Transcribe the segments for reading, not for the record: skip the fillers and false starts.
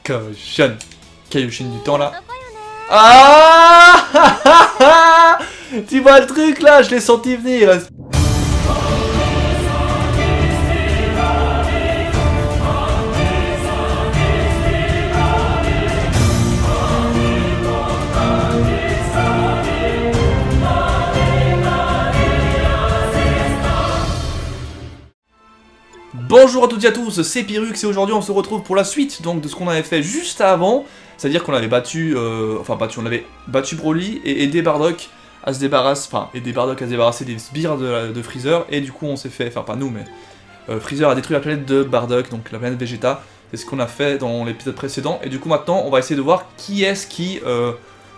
Kaioshin du temps là. Ah tu vois le truc là, je l'ai senti venir. Bonjour à toutes et à tous, c'est Pyrrhux et aujourd'hui on se retrouve pour la suite donc de ce qu'on avait fait juste avant. C'est-à-dire qu'on avait battu, on avait battu Broly et aidé Bardock à se débarrasser, des sbires de Freezer, et du coup on s'est fait, enfin pas nous mais Freezer a détruit la planète de Bardock, donc la planète Vegeta. C'est ce qu'on a fait dans l'épisode précédent, et du coup maintenant on va essayer de voir qui est-ce qui,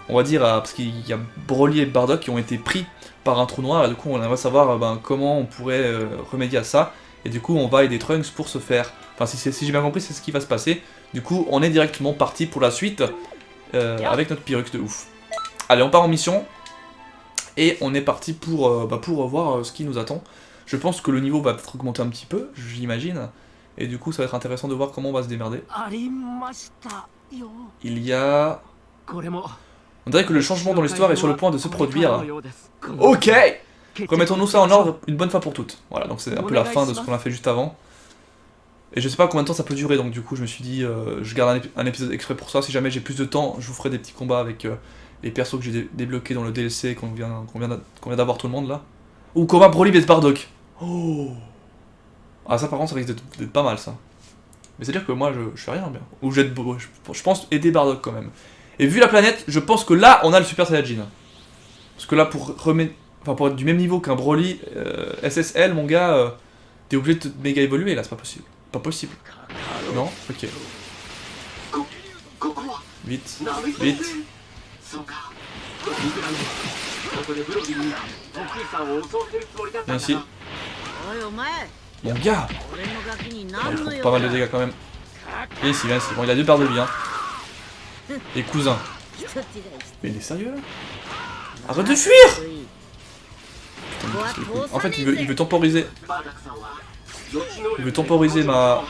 on va dire, parce qu'il y a Broly et Bardock qui ont été pris par un trou noir, et du coup on va savoir comment on pourrait remédier à ça. Et du coup on va aider Trunks pour se faire... Enfin si j'ai bien compris c'est ce qui va se passer. Du coup on est directement parti pour la suite avec notre Pyrrhux de ouf. Allez on part en mission. Et on est parti pour voir ce qui nous attend. Je pense que le niveau va peut-être augmenter un petit peu, j'imagine. Et du coup ça va être intéressant de voir comment on va se démerder. Il y a... On dirait que le changement dans l'histoire est sur le point de se produire. Ok! Remettons-nous ça en ordre une bonne fois pour toutes. Voilà, donc c'est un peu la fin de ce qu'on a fait juste avant. Et je sais pas combien de temps ça peut durer, donc du coup je me suis dit, je garde un épisode exprès pour ça. Si jamais j'ai plus de temps, je vous ferai des petits combats avec les persos que j'ai débloqués dans le DLC qu'on vient d'avoir tout le monde là. Ou combat Broly vs Bardock. Oh! Ah ça par contre ça risque d'être pas mal ça. Mais c'est à dire que moi je fais rien bien. Ou je pense aider Bardock quand même. Et vu la planète, je pense que là on a le Super Saiyajin. Parce que là pour être du même niveau qu'un Broly SSL, mon gars, t'es obligé de te méga évoluer là, c'est pas possible. Pas possible. Non? Ok. Vite, vite. Viens ici. Mon gars! Il prend pas mal de dégâts quand même. Viens ici, viens ici. Bon, il a 2 barres de vie, hein. Et cousin. Mais il est sérieux là? Arrête de fuir! En fait, il veut temporiser. Il veut temporiser ma...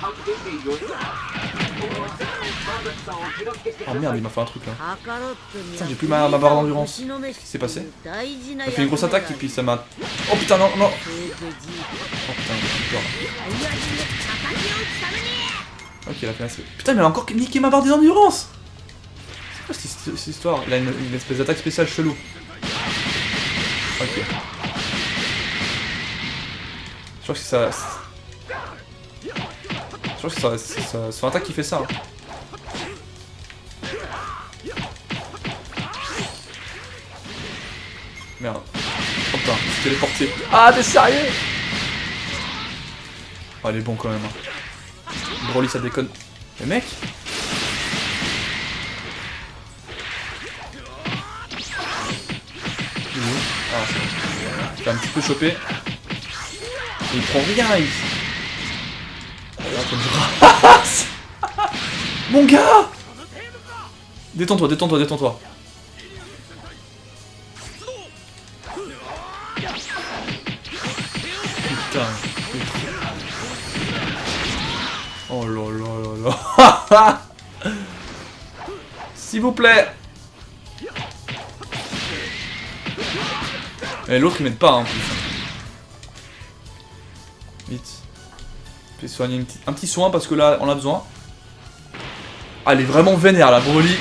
Oh merde, il m'a fait un truc là. Putain, j'ai plus ma barre d'endurance. Qu'est-ce qui s'est passé? Il a fait une grosse attaque et puis ça m'a... Oh putain, non, non! Oh putain, j'ai peur. Ok, il a fait un... Putain, mais il a encore niqué ma barre d'endurance! C'est quoi cette histoire? Il a une espèce d'attaque spéciale chelou. Ok. Je crois que c'est ça. Je crois que c'est son attaque qui fait ça. Hein. Merde. Oh putain, il s'est téléporté. Ah, t'es sérieux? Oh, il est bon quand même. Hein. Broly, ça déconne. Mais mec. Ah, je vais un petit peu choper. Il prend rien ici. Mon gars! Détends-toi, détends-toi, détends-toi. Putain. Oh là là là là. S'il vous plaît. Et l'autre il m'aide pas en plus. Vite. Je vais soigner un petit soin parce que là on a besoin. Ah, elle est vraiment vénère la Broly.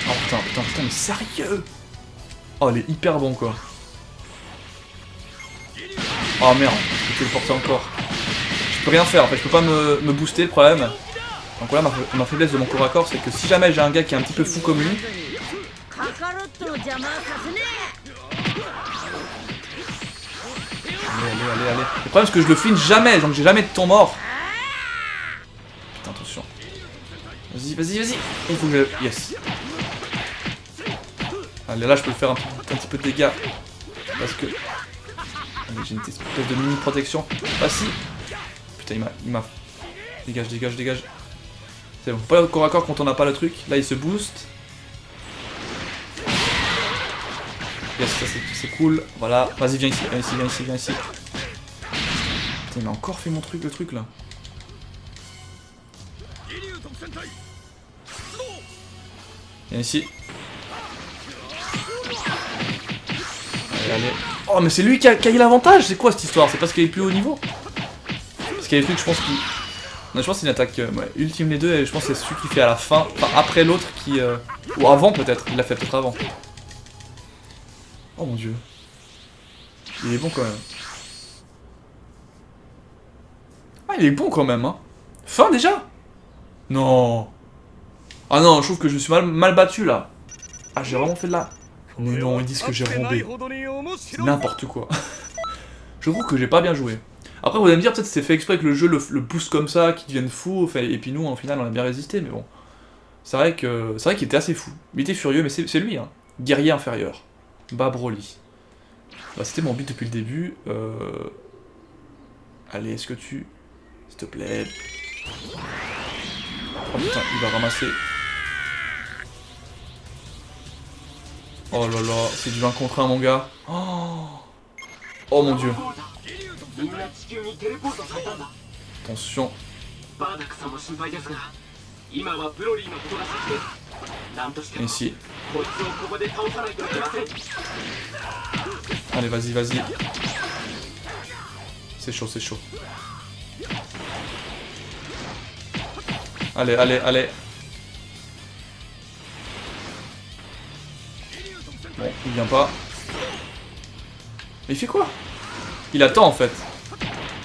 Oh putain, putain, putain, mais sérieux? Oh, elle est hyper bon quoi. Oh merde, je peux téléporter encore. Je peux rien faire en fait, je peux pas me booster le problème. Donc voilà, ma faiblesse de mon corps à corps, c'est que si jamais j'ai un gars qui est un petit peu fou comme lui. Allez. Le problème c'est que je le flinch jamais, donc j'ai jamais de temps mort. Putain, attention. Vas-y. Il faut que je... Yes. Allez, là je peux le faire un petit peu de dégâts. Parce que... Allez, j'ai une espèce de mini protection. Ah si. Putain, il m'a... Dégage. C'est bon, pas le corps à corps quand on n'a pas le truc. Là il se booste. Yes, ça c'est cool. Voilà. Vas-y, viens ici. Putain, il m'a encore fait le truc là. Viens ici. Allez, allez. Oh, mais c'est lui qui a eu l'avantage. C'est quoi cette histoire? C'est parce qu'il est plus haut niveau? Parce qu'il y avait plus que je pense qu'il... Non, je pense que c'est une attaque ouais, ultime les deux et je pense que c'est celui qui fait à la fin, enfin après l'autre qui... Ou avant peut-être, il l'a fait peut-être avant. Oh mon dieu. Il est bon quand même. Ah il est bon quand même hein. Fin déjà? Non. Ah non, je trouve que je me suis mal battu là. Ah j'ai vraiment fait de la... Mais non, ils disent que j'ai rondé. C'est n'importe quoi. Je trouve que j'ai pas bien joué. Après vous allez me dire peut-être c'est fait exprès que le jeu le pousse comme ça, qu'il devienne fou, et puis nous en final on a bien résisté, mais bon. C'est vrai qu'il était assez fou. Il était furieux, mais c'est lui hein. Guerrier inférieur. Bas Broly. Bah, c'était mon but depuis le début. Allez, est-ce que tu... S'il te plaît. Oh putain, il va ramasser. Oh là là, c'est du 1 contre 1 mon gars. Oh mon dieu. Attention. Ici. Allez, vas-y, vas-y. C'est chaud, c'est chaud. Allez, allez, allez. Bon, il vient pas. Mais il fait quoi? Il attend en fait.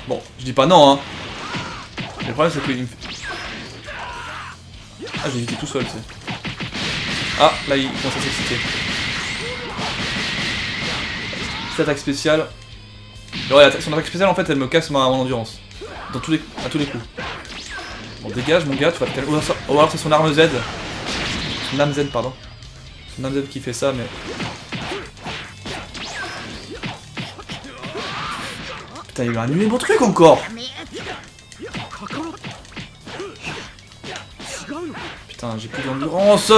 Bon, je dis pas non hein. Mais le problème c'est qu'il me fait... Ah, j'ai évité tout seul, tu sais. Ah, là il commence à s'exciter. Cette attaque spéciale. Et ouais, son attaque spéciale en fait elle me casse mon endurance. À tous les coups. Bon, dégage mon gars, tu vas te calmer. Oh, alors c'est son arme Z. Son âme Z, pardon. Son âme Z qui fait ça, mais. Putain, il va annuler mon truc encore! Putain, j'ai plus d'endurance!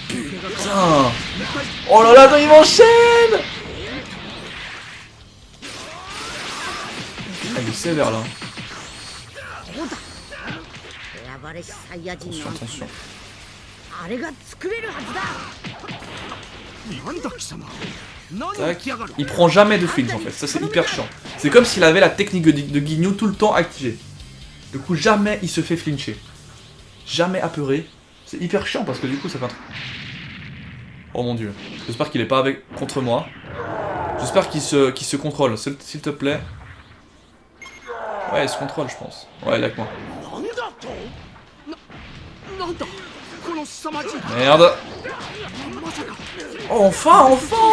Putain! Oh là là, il m'enchaîne! Ah, il est sévère là. Attention, attention. Tac. Il prend jamais de flinch en fait, ça c'est hyper chiant. C'est comme s'il avait la technique de Guignou tout le temps activée. Du coup jamais il se fait flincher. Jamais apeuré. C'est hyper chiant parce que du coup ça fait un truc. Oh mon dieu. J'espère qu'il est pas contre moi. J'espère qu'il se contrôle, s'il te plaît. Ouais, il se contrôle je pense. Ouais, il est avec moi. Merde. Oh, enfin,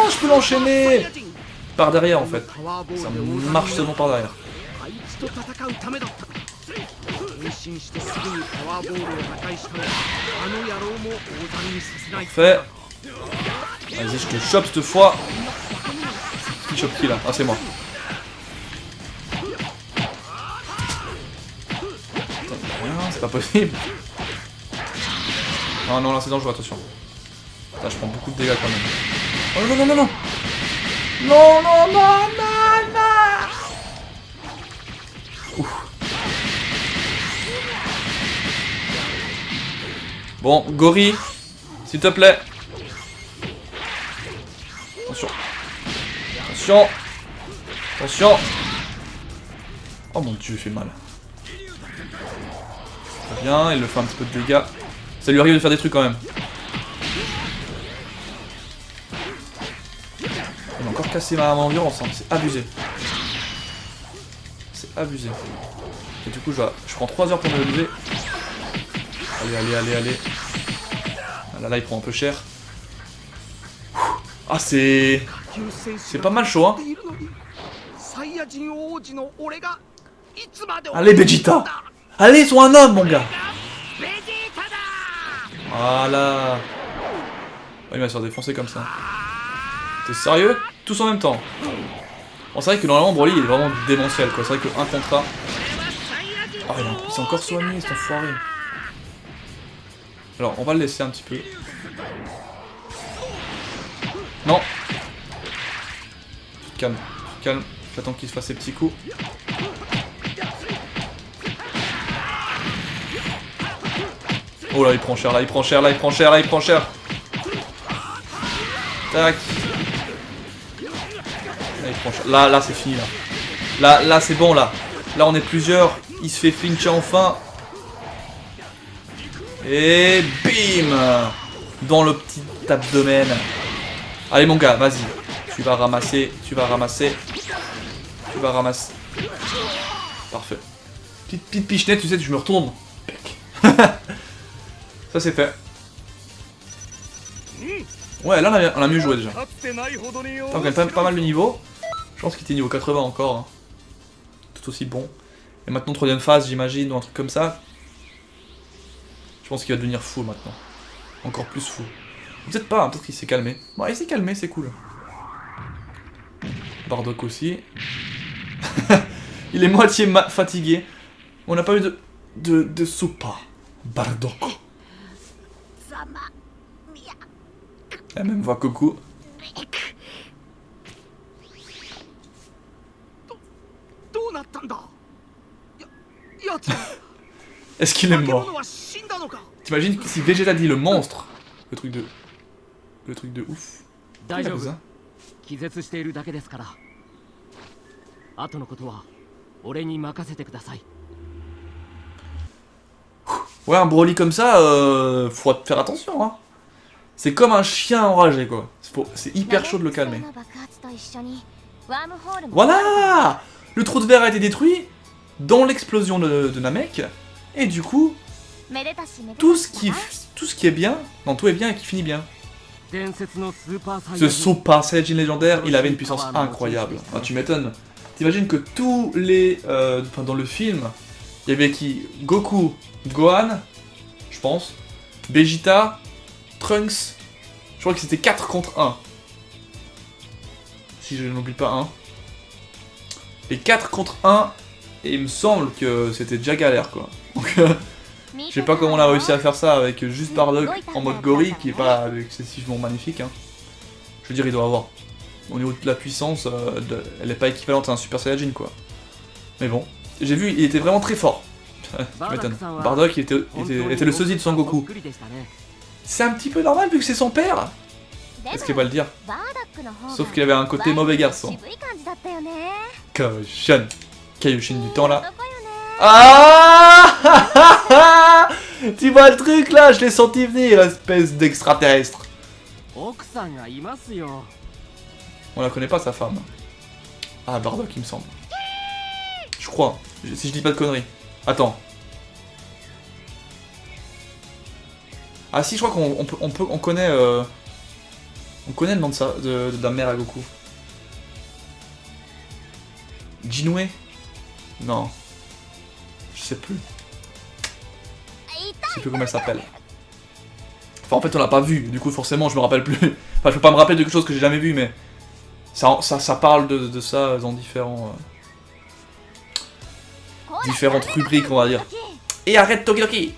je peux l'enchaîner. Par derrière en fait. Ça marche seulement par derrière. Parfait. Vas-y, je te chope cette fois. Qui chope qui là? Ah, c'est moi. C'est pas possible. Ah non, là c'est dangereux, attention. Là, je prends beaucoup de dégâts quand même. Oh non, non, non, non! Non, non, non, non, non! Ouf. Bon, Gori, s'il te plaît. Attention. Attention. Attention. Oh mon dieu, il fait mal. Très bien, il le fait un petit peu de dégâts. Ça lui arrive de faire des trucs quand même. Il a encore cassé ma endurance, hein. C'est abusé. C'est abusé. Et du coup, je prends 3 heures pour me lever. Allez, allez, allez, allez. Ah là, il prend un peu cher. Ah, c'est pas mal chaud, hein. Allez, Vegeta. Allez, sois un homme, mon gars. Voilà. Oh, il va se faire défoncer comme ça. T'es sérieux? Tous en même temps. Bon, c'est vrai que normalement Broly il est vraiment démentiel quoi. C'est vrai que 1 contre 1. Oh, il s'est encore soigné cet enfoiré. Alors on va le laisser un petit peu. Non. Calme, calme. J'attends qu'il se fasse ses petits coups. Oh là, il prend cher, là, il prend cher, là, il prend cher, là, il prend cher. Tac. Là, il prend cher. Là, c'est fini, là. Là, c'est bon, là. Là, on est plusieurs. Il se fait flincher enfin. Et bim! Dans le petit abdomen. Allez, mon gars, vas-y. Tu vas ramasser, tu vas ramasser. Tu vas ramasser. Parfait. Petite pichenette, tu sais, je me retourne. Ça, c'est fait. Ouais, là, on a mieux joué déjà. On gagne pas mal de niveau. Je pense qu'il était niveau 80 encore. Hein. Tout aussi bon. Et maintenant, troisième phase, j'imagine, ou un truc comme ça. Je pense qu'il va devenir fou maintenant. Encore plus fou. Peut-être pas, hein, peut-être qu'il s'est calmé. Bon, il s'est calmé, c'est cool. Bardock aussi. Il est moitié fatigué. On n'a pas eu de soupa. Bardock. La même voix coucou. Est-ce qu'il est mort? T'imagines si Vegeta dit le monstre? Le truc de ouf. Ça ouais, un Broly comme ça, faut faire attention, hein. C'est comme un chien enragé, quoi. C'est hyper chaud de le calmer. Voilà! Le trou de verre a été détruit dans l'explosion de Namek. Et du coup, tout ce qui est bien, dans tout est bien et qui finit bien. Ce Super Saiyajin légendaire, il avait une puissance incroyable. Ah, tu m'étonnes. T'imagines que tous les... Enfin, dans le film, il y avait qui? Goku, Gohan, je pense, Vegeta, Trunks, je crois que c'était 4 contre 1. Si je n'oublie pas 1. Et 4 contre 1, et il me semble que c'était déjà galère, quoi. Donc, je sais pas comment on a réussi à faire ça avec juste Bardock en mode gorille, qui est pas excessivement magnifique. Hein. Je veux dire, il doit avoir. Au niveau de la puissance, elle est pas équivalente à un Super Saiyajin, quoi. Mais bon, j'ai vu, il était vraiment très fort. Tu m'étonnes. Bardock était le sosie de Son Goku. C'est un petit peu normal vu que c'est son père. Est-ce qu'il va le dire? Sauf qu'il avait un côté mauvais garçon. Cochon. Kaioshin du temps là. Ah! Tu vois le truc là, je l'ai senti venir, espèce d'extraterrestre. On la connaît pas sa femme. Ah, Bardock il me semble. Je crois, si je dis pas de conneries. Attends. Ah si, je crois qu'on connaît... on connaît le nom de la mère à Goku. Jinwei? Non. Je sais plus. Je sais plus comment elle s'appelle. Enfin, en fait, on l'a pas vu. Du coup, forcément, je me rappelle plus. Enfin, je peux pas me rappeler de quelque chose que j'ai jamais vu, mais... Ça parle de ça dans différentes rubriques, on va dire. Et arrête Tokidoki!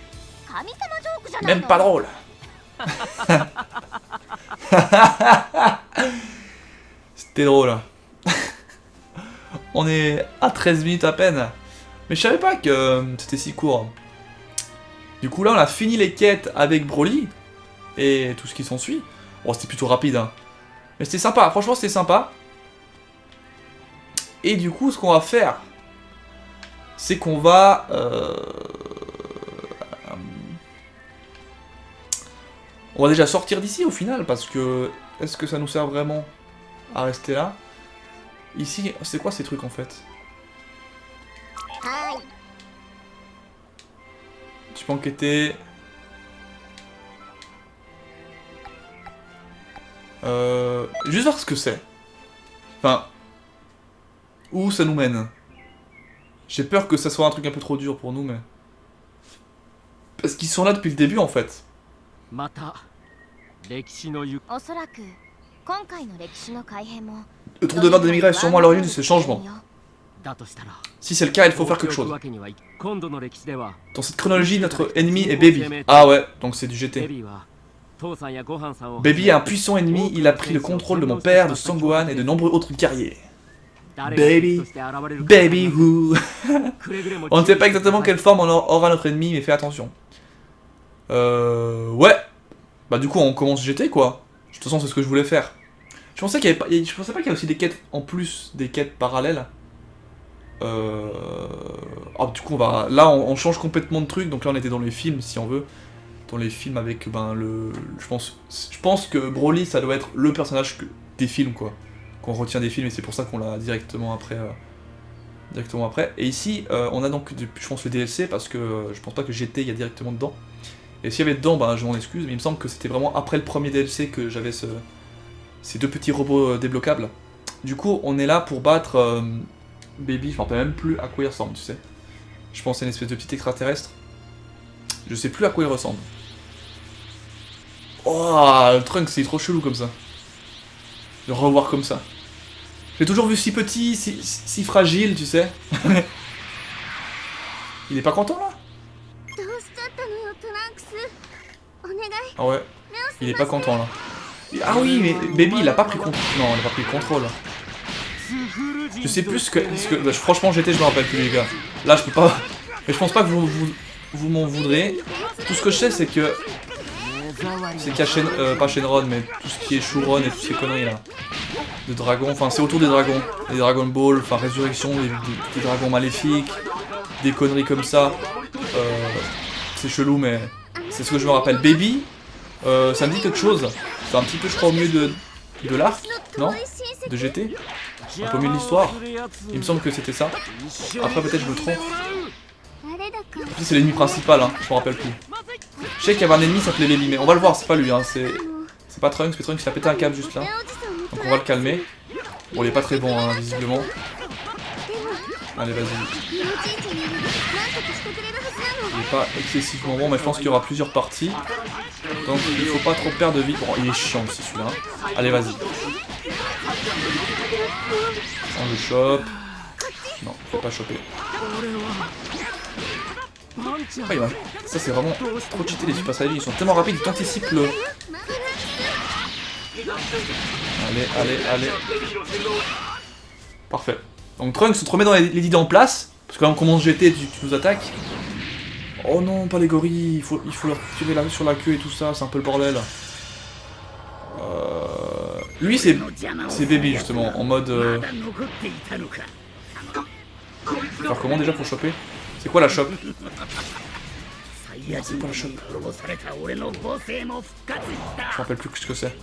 Même pas drôle. C'était drôle. On est à 13 minutes à peine. Mais je savais pas que c'était si court. Du coup là on a fini les quêtes avec Broly. Et tout ce qui s'ensuit. Bon c'était plutôt rapide hein. Mais c'était sympa, franchement c'était sympa. Et du coup ce qu'on va faire, c'est qu'on va... on va déjà sortir d'ici au final, parce que... Est-ce que ça nous sert vraiment à rester là? Ici, c'est quoi ces trucs en fait? Tu peux enquêter... Juste voir ce que c'est. Enfin... Où ça nous mène? J'ai peur que ça soit un truc un peu trop dur pour nous, mais... Parce qu'ils sont là depuis le début en fait. Le trou de verre de l'émigré est sûrement à l'origine de ce changement. Si c'est le cas, il faut faire quelque chose. Dans cette chronologie, notre ennemi est Baby. Ah ouais, donc c'est du GT. Baby est un puissant ennemi, il a pris le contrôle de mon père, de Son Gohan et de nombreux autres guerriers. Baby who. On ne sait pas exactement quelle forme on aura notre ennemi, mais fais attention. Ouais. Bah du coup on commence GT quoi. De toute façon c'est ce que je voulais faire. Je pensais qu'il y avait pas, je pensais pas qu'il y avait aussi des quêtes en plus, des quêtes parallèles. Oh, du coup là on change complètement de truc, donc là on était dans les films si on veut. Dans les films avec ben je pense que Broly ça doit être le personnage des films quoi. Qu'on retient des films et c'est pour ça qu'on l'a directement après. Et ici on a donc je pense le DLC parce que je pense pas que GT il y a directement dedans. Et s'il y avait dedans, bah, je m'en excuse, mais il me semble que c'était vraiment après le premier DLC que j'avais ces deux petits robots débloquables. Du coup, on est là pour battre Baby, je me rappelle même plus à quoi il ressemble, tu sais. Je pense que c'est une espèce de petit extraterrestre. Je sais plus à quoi il ressemble. Oh, le Trunks, c'est trop chelou comme ça. Le revoir comme ça. J'ai toujours vu si petit, si fragile, tu sais. Il est pas content là? Ah ouais, il est pas content là. Ah oui, mais Baby il a pas pris contrôle. Non, il a pas pris le contrôle. Je sais plus ce que bah, franchement GT je me rappelle plus les gars. Là je peux pas. Mais je pense pas que vous m'en voudrez. Tout ce que je sais c'est que. C'est qu'il y a pas Shenron, mais tout ce qui est Shuron et toutes ces conneries là. De dragons, enfin c'est autour des dragons. Des Dragon Ball, enfin résurrection, des dragons maléfiques, des conneries comme ça. C'est chelou mais. C'est ce que je me rappelle. Baby, ça me dit quelque chose. C'est un petit peu, je crois, au milieu de l'arc, non? De GT. Un peu au milieu de l'histoire. Il me semble que c'était ça. Après, peut-être je me trompe. C'est l'ennemi principal, hein, je me rappelle plus. Je sais qu'il y avait un ennemi qui s'appelait Baby, mais on va le voir, c'est pas lui, hein, c'est pas Trunks, mais Trunks il a pété un câble juste là. Donc on va le calmer. Bon, il est pas très bon, hein, visiblement. Allez, vas-y. Il est pas excessivement bon, mais je pense qu'il y aura plusieurs parties. Donc il faut pas trop perdre de vie. Bon, il est chiant aussi celui-là. Allez, vas-y. On le chope. Non, faut pas choper. Ah, ça c'est vraiment trop cheaté les Super Saiyajin, ils sont tellement rapides, ils anticipent le... Allez. Parfait. Donc Trunks, on te remet dans les idées en place. Parce que là on commence GT, tu nous attaques. Oh non, pas les gorilles, il faut leur tirer sur la queue et tout ça, c'est un peu le bordel. Lui c'est Baby justement, en mode... Faire comment déjà pour choper? C'est quoi la chope? C'est quoi la chope? Je me rappelle plus ce que c'est.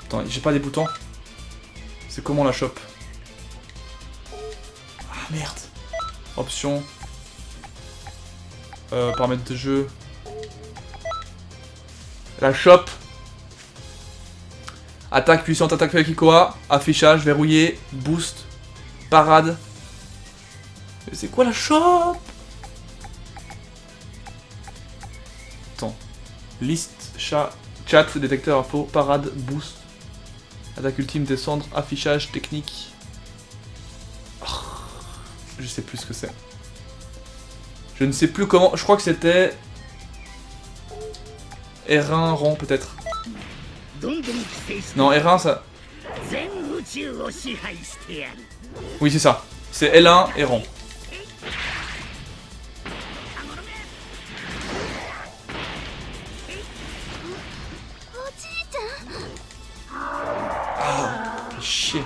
Attends, j'ai pas des boutons. C'est comment la chope? Ah merde. Options. Paramètres de jeu. La chope. Attaque puissante, attaque avec Ikoa. Affichage, verrouillé, boost, parade. C'est quoi la chope? Attends. Liste, chat, détecteur info, parade, boost. Attaque ultime, descendre, affichage, technique. Oh, je sais plus ce que c'est. Je ne sais plus comment. Je crois que c'était. R1 rond peut-être. Non, R1 ça. Oui, c'est ça. C'est L1 et rond. Ah, chier.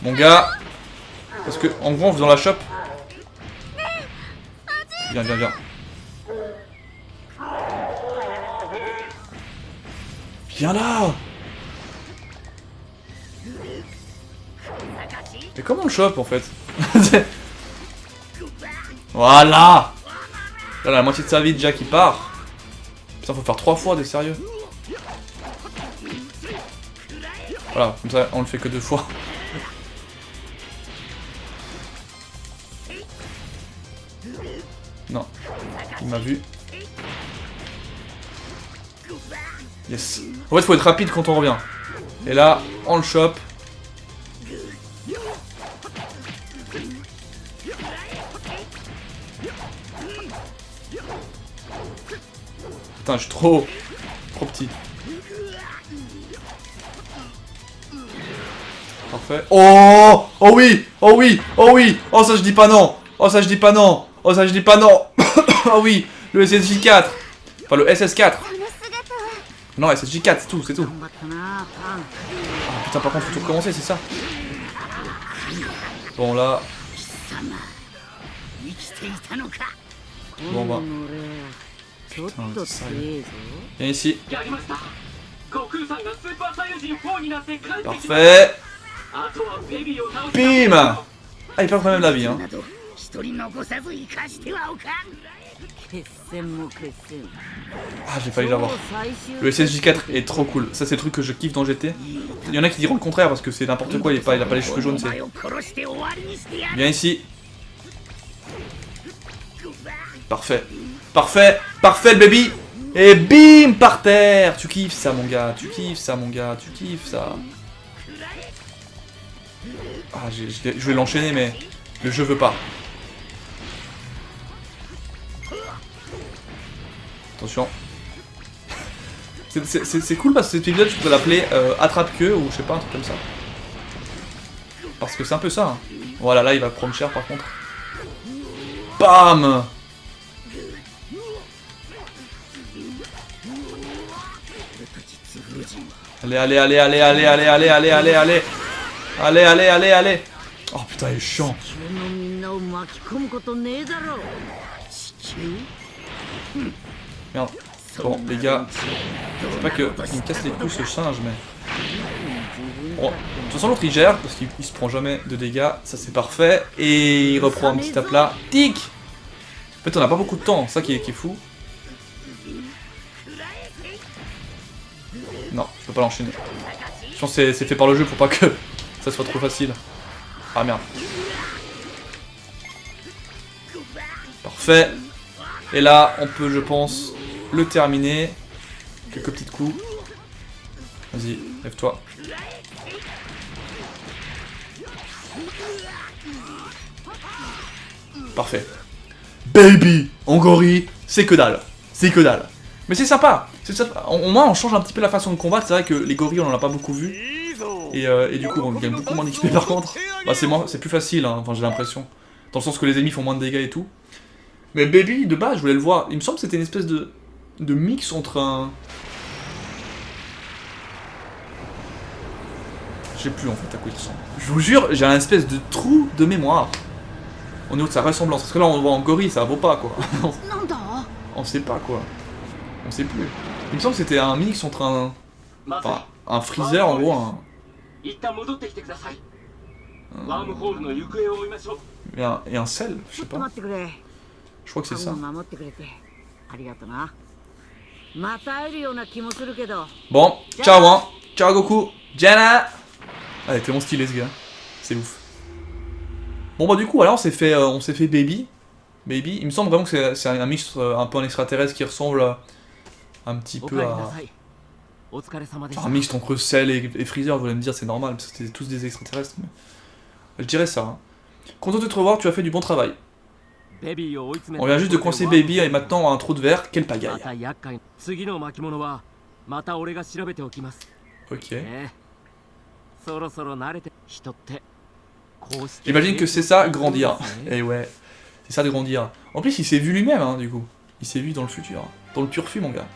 Mon gars, parce que en gros en faisant la chope. Viens. Viens là. Mais comment on le chope en fait? Voilà. Là la moitié de sa vie déjà qui part. Putain, faut faire 3 fois, des sérieux. Voilà, comme ça on le fait que 2 fois. Non, il m'a vu. Yes. En fait, faut être rapide quand on revient. Et là, on le chope. Putain, je suis trop petit. Parfait. Oh! Oh oui! Oh oui! Oh oui! Oh ça je dis pas non! Oh ça je dis pas non! Oh ça je dis pas non! Oh oui! Le SSJ4! Enfin le SS4! Non, SSJ4, c'est tout, c'est tout. Ah putain, par contre, faut tout recommencer, c'est ça? Bon là... Bon bah... Putain, c'est sérieux. Viens ici. Parfait. Bim. Ah, il perd quand même la vie, hein. Ah, j'ai failli l'avoir. Le SSJ4 est trop cool. Ça, c'est le truc que je kiffe dans GT. Il y en a qui diront le contraire parce que c'est n'importe quoi. Il a pas les cheveux jaunes, c'est... Viens ici. Parfait. Parfait. Parfait, le baby. Et bim, par terre. Tu kiffes ça, mon gars. Tu kiffes ça, mon gars. Tu kiffes ça. Ah, je vais l'enchaîner, mais le jeu veut pas. Attention. C'est cool parce que cet épisode, je pourrais l'appeler attrape-queue ou je sais pas, un truc comme ça. Parce que c'est un peu ça. Hein. Voilà, là, il va prendre cher par contre. Bam! Allez, allez, allez, allez, allez, allez, allez, allez, allez, allez. Allez, allez, allez, allez. Oh putain, il est chiant. Merde. Bon, les gars, c'est pas que il me casse les couilles ce singe, mais... Bon, de toute façon, l'autre il gère, parce qu'il se prend jamais de dégâts, ça c'est parfait. Et il reprend un petit aplat. Tic! En fait, on a pas beaucoup de temps, ça qui est fou. Non, je peux pas l'enchaîner. Je pense que c'est fait par le jeu pour pas que ça soit trop facile. Ah merde. Parfait. Et là, on peut, je pense, le terminer. Quelques petits coups. Vas-y, lève-toi. Parfait. Baby, Angori, c'est que dalle. C'est que dalle. Mais c'est sympa. Au moins, on change un petit peu la façon de combattre. C'est vrai que les gorilles, on en a pas beaucoup vu. Et du coup, on gagne beaucoup moins d'XP par contre. Bah, c'est plus facile, hein. Enfin, j'ai l'impression. Dans le sens que les ennemis font moins de dégâts et tout. Mais Baby, de base, je voulais le voir. Il me semble que c'était une espèce de mix entre un... Je sais plus en fait à quoi il ressemble. Je vous jure, j'ai un espèce de trou de mémoire. Au niveau de sa ressemblance. Parce que là, on le voit en gorille, ça vaut pas quoi. On sait pas quoi. On sait plus. Il me semble que c'était un mix entre un... Enfin, un freezer en gros, un... Et un sel, je sais pas. Je crois que c'est ça. Bon, ciao hein. Ciao Goku. Jana. Ah, il est tellement stylé ce gars. C'est ouf. Bon bah du coup, alors on s'est fait Baby. Baby, il me semble vraiment que c'est un mix un peu en extraterrestre qui ressemble un petit peu à... Enfin, un mix entre Cell et Freezer, vous allez me dire, c'est normal, parce que c'était tous des extraterrestres. Mais... Je dirais ça. Hein. Content de te revoir, tu as fait du bon travail. On vient juste de coincer Baby et maintenant on a un trou de verre, quelle pagaille. Ok. J'imagine que c'est ça, grandir. Et ouais, c'est ça de grandir. En plus, il s'est vu lui-même, hein, du coup. Il s'est vu dans le futur. Dans le turfu, mon gars.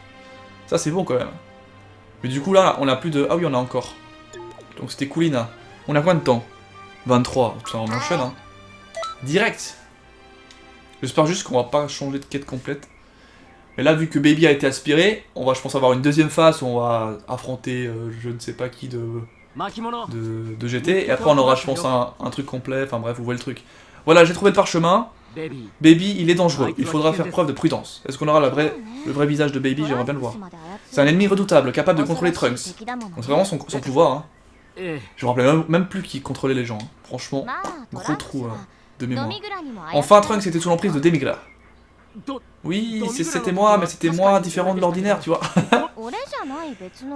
Ça, c'est bon quand même. Mais du coup, là, on a plus de... Ah oui, on a encore. Donc c'était Kulina. On a combien de temps? 23. Ça, on enchaîne, hein. Direct. J'espère juste qu'on va pas changer de quête complète. Mais là, vu que Baby a été aspiré, on va, je pense, avoir une deuxième phase où on va affronter je ne sais pas qui de GT. Et après, on aura, je pense, un truc complet. Enfin bref, vous voyez le truc. Voilà, j'ai trouvé le parchemin. Baby, il est dangereux. Il faudra faire preuve de prudence. Est-ce qu'on aura le vrai visage de Baby? J'aimerais bien le voir. C'est un ennemi redoutable, capable de contrôler Trunks. Donc c'est vraiment son pouvoir. Hein. Je me rappelais même plus qui contrôlait les gens. Hein. Franchement, gros trou de mémoire. Enfin, Trunks était sous l'emprise de Demigra. Oui, c'était moi, mais c'était moi différent de l'ordinaire, tu vois.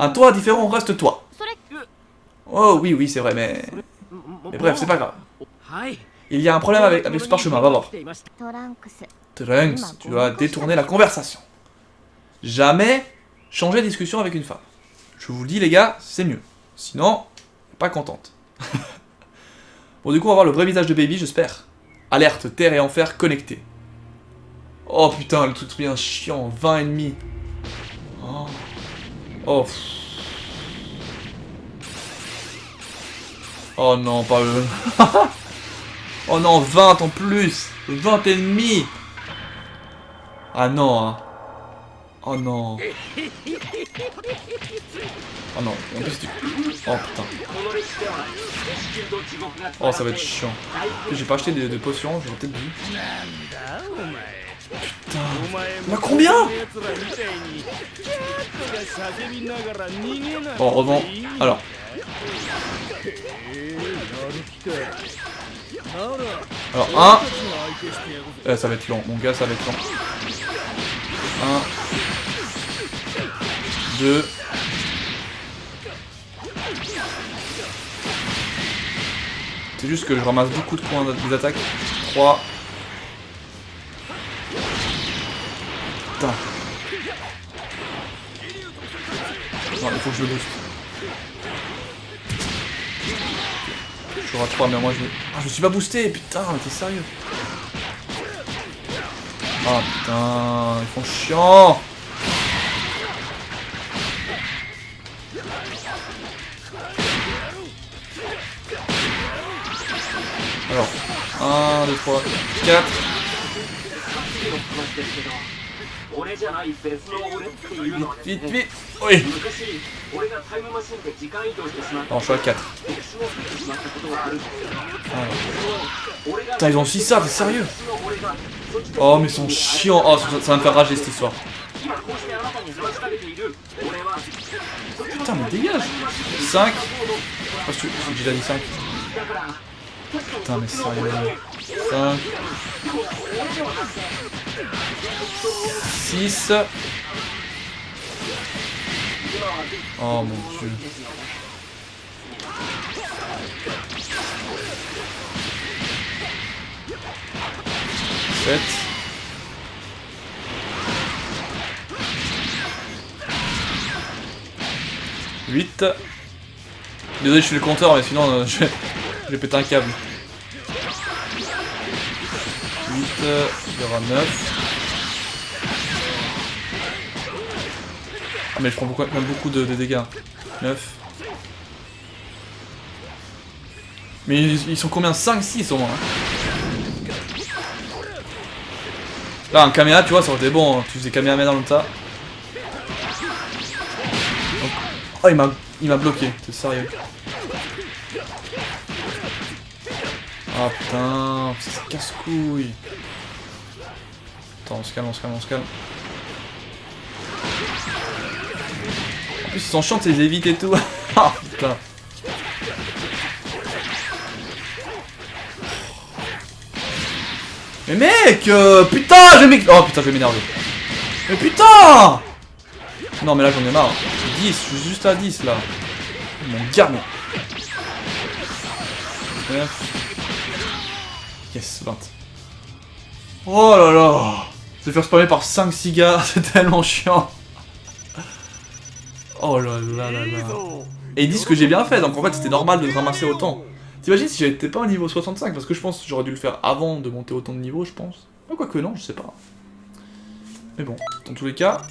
Un toi différent reste toi. Oh oui, c'est vrai, mais bref, c'est pas grave. Il y a un problème avec ce parchemin, va voir. Trunks, tu as détourné la conversation. Jamais changer de discussion avec une femme. Je vous le dis les gars, c'est mieux. Sinon, pas contente. Bon, du coup, on va voir le vrai visage de Baby, j'espère. Alerte, terre et enfer connectés. Oh putain, le truc bien chiant, 20 ennemis. Oh. Oh. Oh non, pas eux. Oh non, 20 en plus. 20 ennemis. Ah non, hein. Oh non. Oh non, en plus tu... Oh putain. Oh, ça va être chiant. J'ai pas acheté de potions, j'aurais peut-être dû. Putain. On a combien? Bon, heureusement. Alors. Alors, ça va être long, mon gars, ça va être long. 1, 2. C'est juste que je ramasse beaucoup de points des attaques. 3. Putain. Non, il faut que je le booste. Je suis à 3, mais moi je... Ah, je me suis pas boosté, putain, mais t'es sérieux? Ah putain, ils font chiant. Alors, 1, 2, 3, 4. Vite, vite, vite. Oui. Non, je suis à 4. Putain, ils ont aussi ça, t'es sérieux? Oh, mais ils sont chiants. Oh, ça va me faire rager cette histoire. Putain, mais dégage. 5. Oh, j'ai déjà dit 5. Putain, mais sérieux. 5. 6. Oh mon dieu. 7. 8. Désolé, je suis le compteur, mais sinon je vais péter un câble. 8, il y aura 9. Ah mais je prends quand même beaucoup de dégâts. 9. Mais ils sont combien? 5, 6 au moins. Là un Kamehameha, tu vois, ça aurait été bon, hein. Tu faisais Kamehameha dans le tas. Donc... Oh, il m'a bloqué, c'est sérieux. Ah putain, c'est casse-couille. Attends, on se calme, on se calme, on se calme. En plus ils sont chiants, ils évitent et tout. Ah putain. Mais mec, putain, je vais m'énerver. Oh putain, je vais m'énerver. Mais putain. Non mais là j'en ai marre. 10, je suis juste à 10 là. Mon gamin. 9. Yes, 20. Oh là là. Se faire spammer par 5-6 gars, c'est tellement chiant. Oh là là là là. Et ils disent que j'ai bien fait, donc en fait c'était normal de ramasser autant. T'imagines si j'étais pas au niveau 65, parce que je pense que j'aurais dû le faire avant de monter autant de niveau, je pense. Quoique non, je sais pas. Mais bon, dans tous les cas,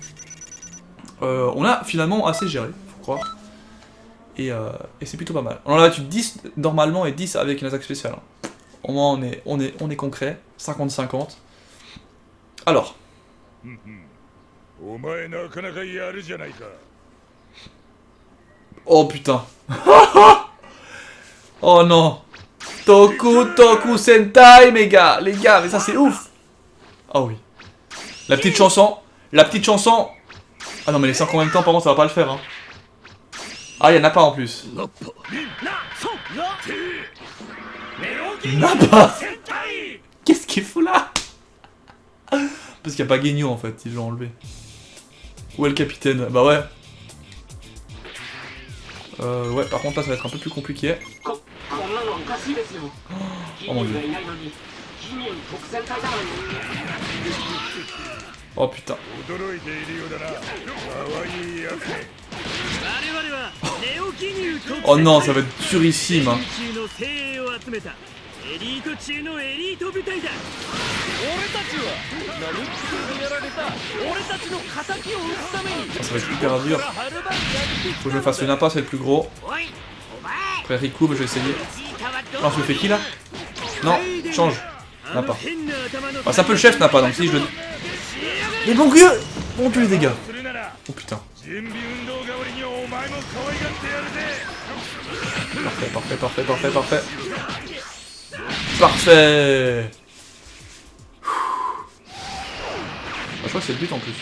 on a finalement assez géré, faut croire. Et c'est plutôt pas mal. On en a battu 10 normalement et 10 avec une attaque spéciale. Au moins on est concret, 50-50. Alors. Oh putain. Oh non. Toku Sentai, les gars, mais ça c'est ouf. Oh oui. La petite chanson. Ah non mais les 5 en même temps, par contre ça va pas le faire hein. Ah y'en a pas en plus. Nappa. Qu'est-ce qu'il fout là? Parce qu'il n'y a pas Genyo en fait, ils l'ont enlevé. Où est le capitaine? Bah ouais. Ouais, par contre là ça va être un peu plus compliqué. Oh mon dieu. Oh putain. Oh non, ça va être durissime hein. Ça va être hyper dur. Faut que je me fasse le Nappa, c'est le plus gros. Après Riku, je vais essayer. Non, je me fais qui là? Non, change. Nappa. Ah, c'est un peu le chef Nappa, donc si je le... Mais bon Dieu! Bon Dieu les dégâts. Oh putain. Parfait, parfait, parfait, parfait, parfait. Parfait. Je crois que c'est le but en plus.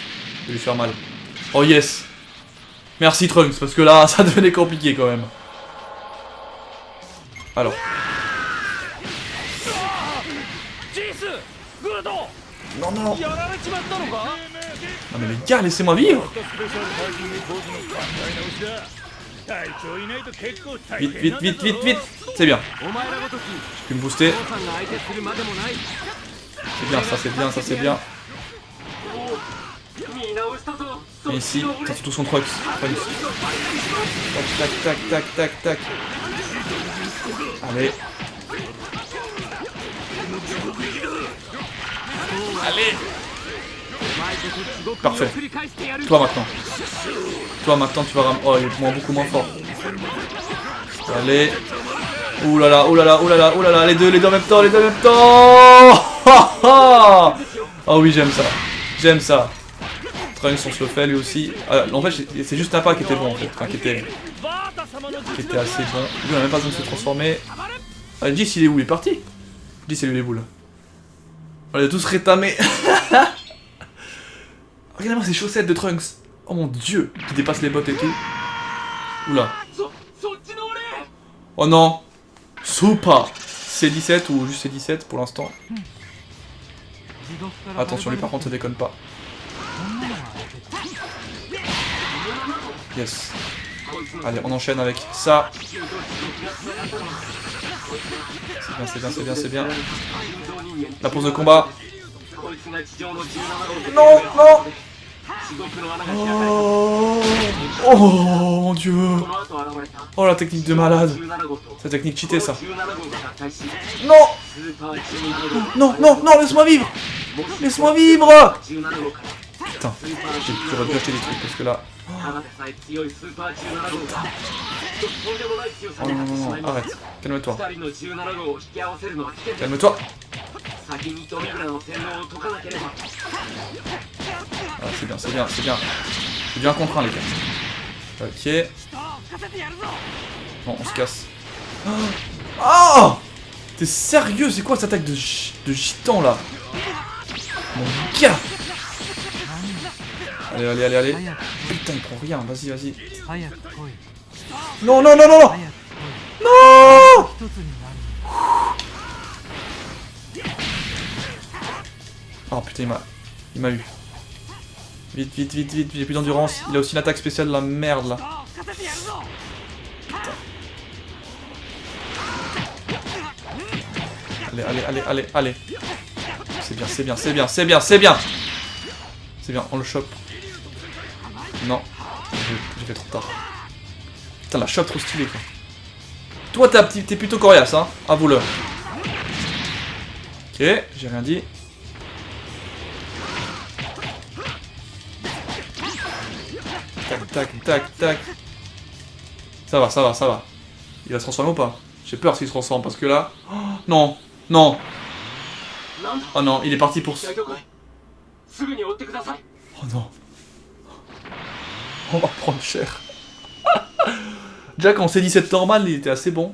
De lui faire mal. Oh yes. Merci Trunks, parce que là, ça devenait compliqué quand même. Alors. Non, non. Non mais les gars, laissez-moi vivre. Vite, vite, vite, vite, vite. C'est bien. J'ai pu me booster. C'est bien, ça c'est bien, ça c'est bien. Et ici, ça c'est tout son Trunks. Tac, tac, tac, tac, tac, tac. Allez. Allez. Parfait. Toi maintenant. Toi maintenant tu vas ram... Oh il est beaucoup moins fort. Allez. Ouh là là, ouh là là, ouh là là, ouh là là, les deux en même temps, les deux en même temps. Oh oui j'aime ça. J'aime ça. Trunks on se le fait lui aussi. En fait c'est juste Nappa qui était bon en fait. Enfin qui était assez bon. Lui on a même pas besoin de se transformer. Ah Jis il est où? Il est parti. Jis c'est lui les boules. On est tous rétamés. Regardez-moi ces chaussettes de Trunks. Oh mon dieu. Qui dépassent les bottes et tout. Oula. Oh non. Super. C17 ou juste C17 pour l'instant. Attention lui par contre ça déconne pas. Yes. Allez on enchaîne avec ça. C'est bien, c'est bien, c'est bien, c'est bien. La pause de combat. Non, non. Oh, oh mon dieu. Oh la technique de malade. C'est la technique cheatée ça. Non. Non, non, non, laisse-moi vivre. Laisse-moi vivre. Putain, j'aurais dû acheter des trucs parce que là... Oh non, non, non, arrête, calme-toi. Calme-toi. Ah, c'est bien, c'est bien, c'est bien. C'est bien contre un les gars. Ok. Bon, on se casse. Oh, t'es sérieux? C'est quoi cette attaque de gitan là? Mon gars. Allez, allez, allez, allez. Putain, il prend rien. Vas-y, vas-y. Non, non, non, non, non. Non. Oh putain, il m'a eu. Vite, vite, vite, vite. J'ai plus d'endurance. Il a aussi une attaque spéciale de la merde là. Putain. Allez, allez, allez, allez, allez. C'est bien, c'est bien, c'est bien, c'est bien, c'est bien. C'est bien, on le chope. Non, j'ai fait trop tard. Putain, la chope trop stylée quoi. Toi t'es plutôt coriace hein, avoue-le. Ok, j'ai rien dit. Tac, tac, tac, tac. Ça va, ça va, ça va. Il va se transformer ou pas? J'ai peur s'il se transforme parce que là... Oh, non, non. Oh non, il est parti pour... Oh non. On va prendre cher. Déjà quand C17 normal, il était assez bon.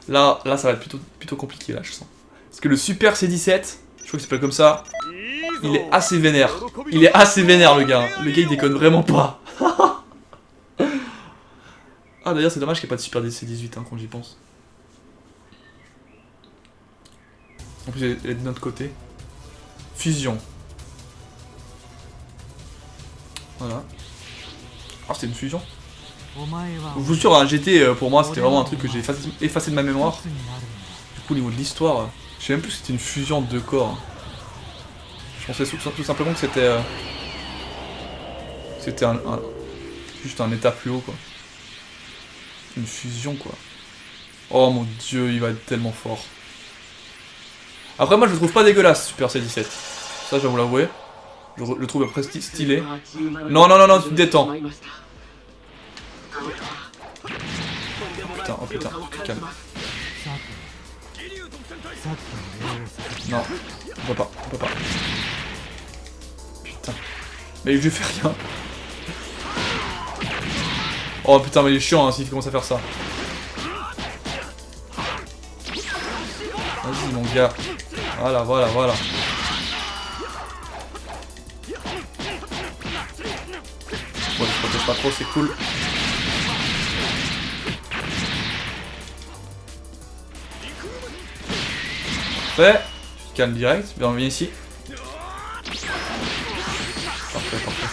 Là ça va être plutôt compliqué là, je sens. Parce que le super C17, je crois qu'il s'appelle comme ça, il est assez vénère. Il est assez vénère le gars. Le gars il déconne vraiment pas. Ah d'ailleurs c'est dommage qu'il n'y ait pas de super C18 hein, quand j'y pense. En plus elle est de notre côté. Fusion. Voilà. Ah c'est une fusion. Je vous jure, un GT pour moi c'était vraiment un truc que j'ai effacé de ma mémoire. Du coup au niveau de l'histoire, je sais même plus si c'était une fusion de deux corps. Je pensais tout simplement que c'était juste un état plus haut quoi. Une fusion quoi. Oh mon dieu, il va être tellement fort. Après moi je le trouve pas dégueulasse, Super C17. Ça je vais vous l'avouer. Je le trouve après stylé. Non, non, non, non, tu te détends. Oh putain, calme. Non, on peut pas, on peut pas. Putain. Mais je lui fais rien. Oh putain, mais il est chiant hein, s'il commence à faire ça. Vas-y mon gars. Voilà, voilà, voilà. Bon, il se protège pas trop, c'est cool. Parfait. Tu te calmes direct. Viens ici. Parfait, parfait.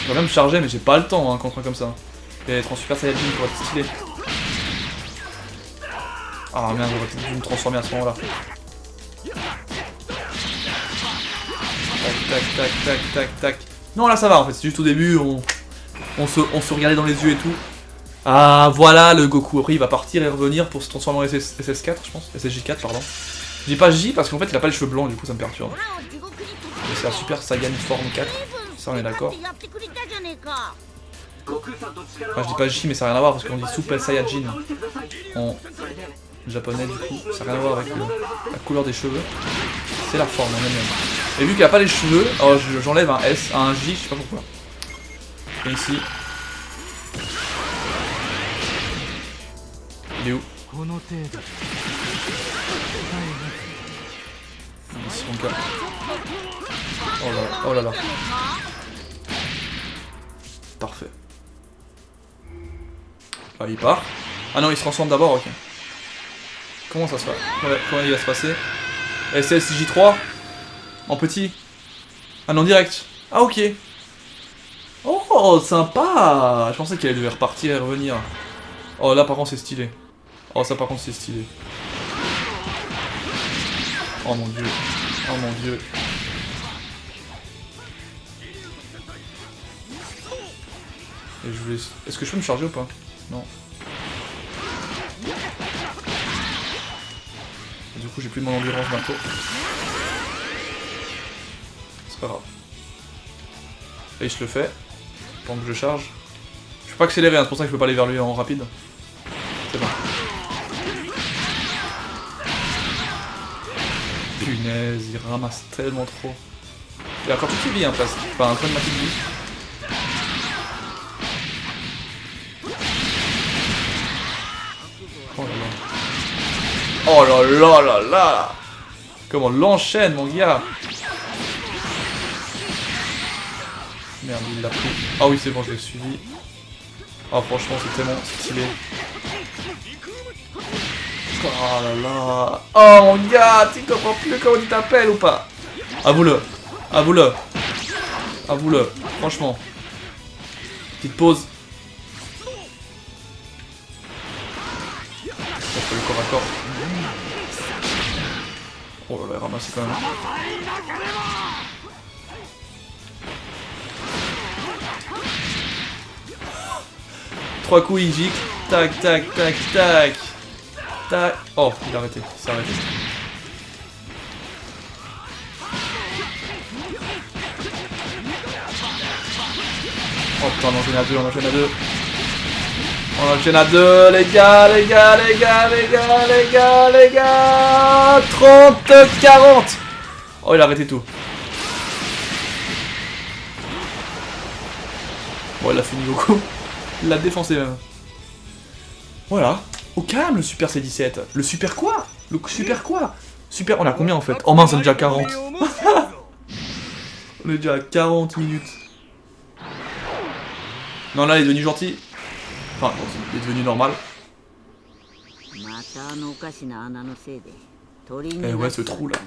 Je vais même charger, mais j'ai pas le temps hein, contre un comme ça. Et être en Super Saiyajin pour être stylé. Ah merde, j'aurais peut-être dû me transformer à ce moment-là. Tac, tac, tac, tac, tac, tac. Non, là ça va en fait, c'est juste au début, on se regardait dans les yeux et tout. Ah, voilà le Goku. Après, il va partir et revenir pour se transformer en SS4, je pense. SSJ4, pardon. Je dis pas J parce qu'en fait, il a pas les cheveux blancs, du coup, ça me perturbe. Et c'est un Super Saiyan Forme 4. Ça, on est d'accord. Enfin, je dis pas J, mais ça n'a rien à voir parce qu'on dit Super Saiyajin en japonais, du coup. Ça n'a rien à voir avec la couleur des cheveux. C'est la forme en elle-même. Et vu qu'il a pas les cheveux, oh, j'enlève un S, un J, je sais pas pourquoi. Et ici. Il est où? Ici mon gars. Oh là là, oh là là. Parfait. Ah, il part. Ah non, il se transforme d'abord, ok. Comment ça se passe? Comment il va se passer? SSJ3 en petit. Ah non, direct. Ah ok. Oh, sympa. Je pensais qu'elle devait repartir et revenir. Oh là par contre c'est stylé. Oh ça par contre c'est stylé. Oh mon dieu. Oh mon dieu. Et je voulais... Est-ce que je peux me charger ou pas? Non. Et du coup j'ai plus de mon endurance bientôt. C'est pas grave. Et je le fais. Pendant que je charge. Je peux pas accélérer, hein, c'est pour ça que je peux pas aller vers lui en rapide. C'est bon. Punaise, il ramasse tellement trop. Il a encore toutes ses billes, hein, presque. Enfin, un point de ma petite vie. Oh là là. Oh là là là là. Comment on l'enchaîne, mon gars. Merde, il l'a pris. Ah oui, c'est bon, je l'ai suivi. Ah, franchement, c'est tellement stylé. Oh là là. Oh mon gars, tu comprends plus comment tu t'appelles ou pas? Avoue-le. Avoue-le. Avoue-le. Franchement. Petite pause. Ça fait le corps à corps. Oh là là, il ramasse quand même. 3 coups, il gicle. Tac, tac, tac, tac. Tac. Oh, il a arrêté. Il s'est arrêté. Oh putain, on enchaîne à deux, on enchaîne à deux. On enchaîne à deux, les gars, les gars, les gars, les gars, les gars, les gars. 30, 40. Oh, il a arrêté tout. Bon, il a fini beaucoup. Il l'a défoncé même. Voilà. Au calme le Super C17. Le Super quoi? Le Super quoi? Super... On a combien en fait? Oh mince, on est déjà à 40. On est déjà à 40 minutes. Non, là, il est devenu gentil. Enfin, il est devenu normal. Eh ouais, ce trou là.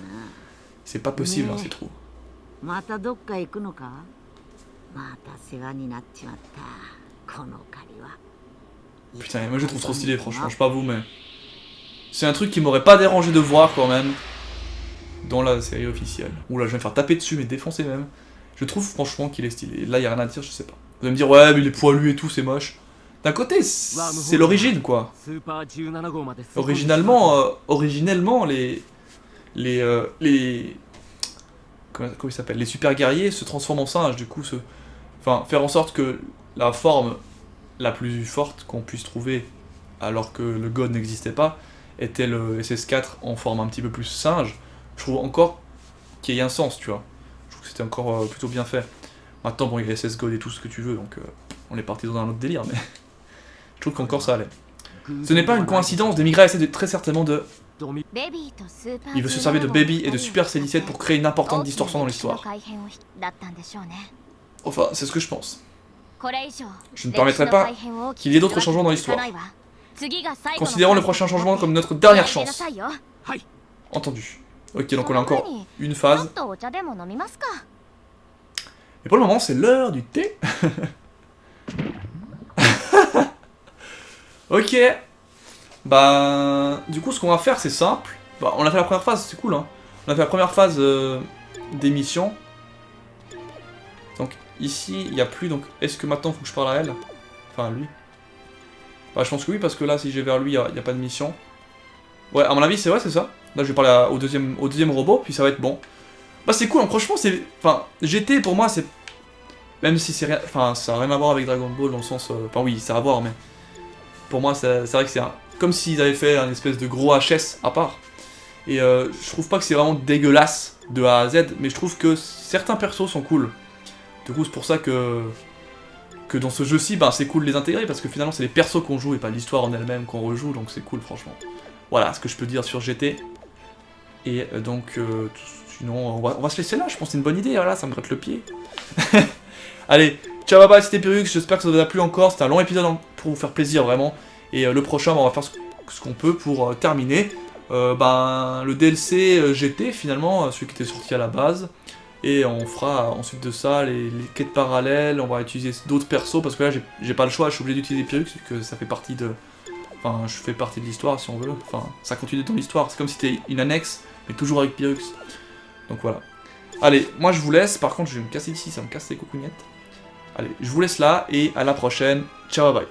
C'est pas possible, hein, ces trous. Putain, moi je le trouve trop stylé, franchement, je sais pas vous, mais... C'est un truc qui m'aurait pas dérangé de voir quand même. Dans la série officielle. Oula, je vais me faire taper dessus, mais défoncer même. Je trouve franchement qu'il est stylé. Là, y a rien à dire, je sais pas. Vous allez me dire, ouais, mais il est poilu et tout, c'est moche. d'un côté, c'est l'origine, quoi. Originellement, comment ils s'appellent, les super guerriers se transforment en singes, du coup, enfin, faire en sorte que la forme la plus forte qu'on puisse trouver, alors que le God n'existait pas, était le SS4 en forme un petit peu plus singe, je trouve encore qu'il y ait un sens, tu vois. Je trouve que c'était encore plutôt bien fait. Maintenant, bon, il y a SS God et tout ce que tu veux, donc on est parti dans un autre délire, mais je trouve qu'encore ça allait. Ce n'est pas une coïncidence, Demigra essaie très certainement de... Il veut se servir de Baby et de Super C17 pour créer une importante distorsion dans l'histoire. Enfin, c'est ce que je pense. Je ne permettrai pas qu'il y ait d'autres changements dans l'histoire. Considérons le prochain changement comme notre dernière chance. Entendu. Ok, donc on a encore une phase. Et pour le moment, c'est l'heure du thé. Ok. Bah, du coup, ce qu'on va faire, c'est simple. Bah, on a fait la première phase, c'est cool, hein. On a fait la première phase d'émission. Donc, ici, il n'y a plus, donc est-ce que maintenant, il faut que je parle à elle? Enfin, à lui. Bah, je pense que oui, parce que là, si j'ai vers lui, il n'y a pas de mission. Ouais, à mon avis, c'est vrai, c'est ça. Là, je vais parler au deuxième robot, puis ça va être bon. Bah, c'est cool, hein. Franchement, c'est... Enfin, GT, pour moi, c'est... Même si c'est rien... Enfin, ça n'a rien à voir avec Dragon Ball, dans le sens... Enfin, oui, ça a à voir, mais... Pour moi, c'est vrai que c'est comme s'ils avaient fait un espèce de gros HS à part. Et je trouve pas que c'est vraiment dégueulasse de A à Z, mais je trouve que certains persos sont cool. Du coup, c'est pour ça que dans ce jeu-ci, ben, c'est cool de les intégrer, parce que finalement, c'est les persos qu'on joue et pas l'histoire en elle-même qu'on rejoue, donc c'est cool, franchement. Voilà ce que je peux dire sur GT. Et donc, sinon, on va se laisser là, je pense que c'est une bonne idée, voilà, ça me gratte le pied. Allez, ciao, bye bye, c'était Pyrrhux, j'espère que ça vous a plu encore, c'était un long épisode pour vous faire plaisir, vraiment. Et le prochain, on va faire ce qu'on peut pour terminer. Ben, le DLC GT, finalement, celui qui était sorti à la base. Et on fera ensuite de ça les quêtes parallèles, on va utiliser d'autres persos, parce que là, j'ai pas le choix, je suis obligé d'utiliser Pyrrhux, vu que ça fait partie de... Enfin, je fais partie de l'histoire, si on veut. Enfin, ça continue dans l'histoire, c'est comme si c'était une annexe, mais toujours avec Pyrrhux. Donc voilà. Allez, moi je vous laisse, par contre, je vais me casser d'ici, ça me casse les coucougnettes. Allez, je vous laisse là, et à la prochaine. Ciao, bye.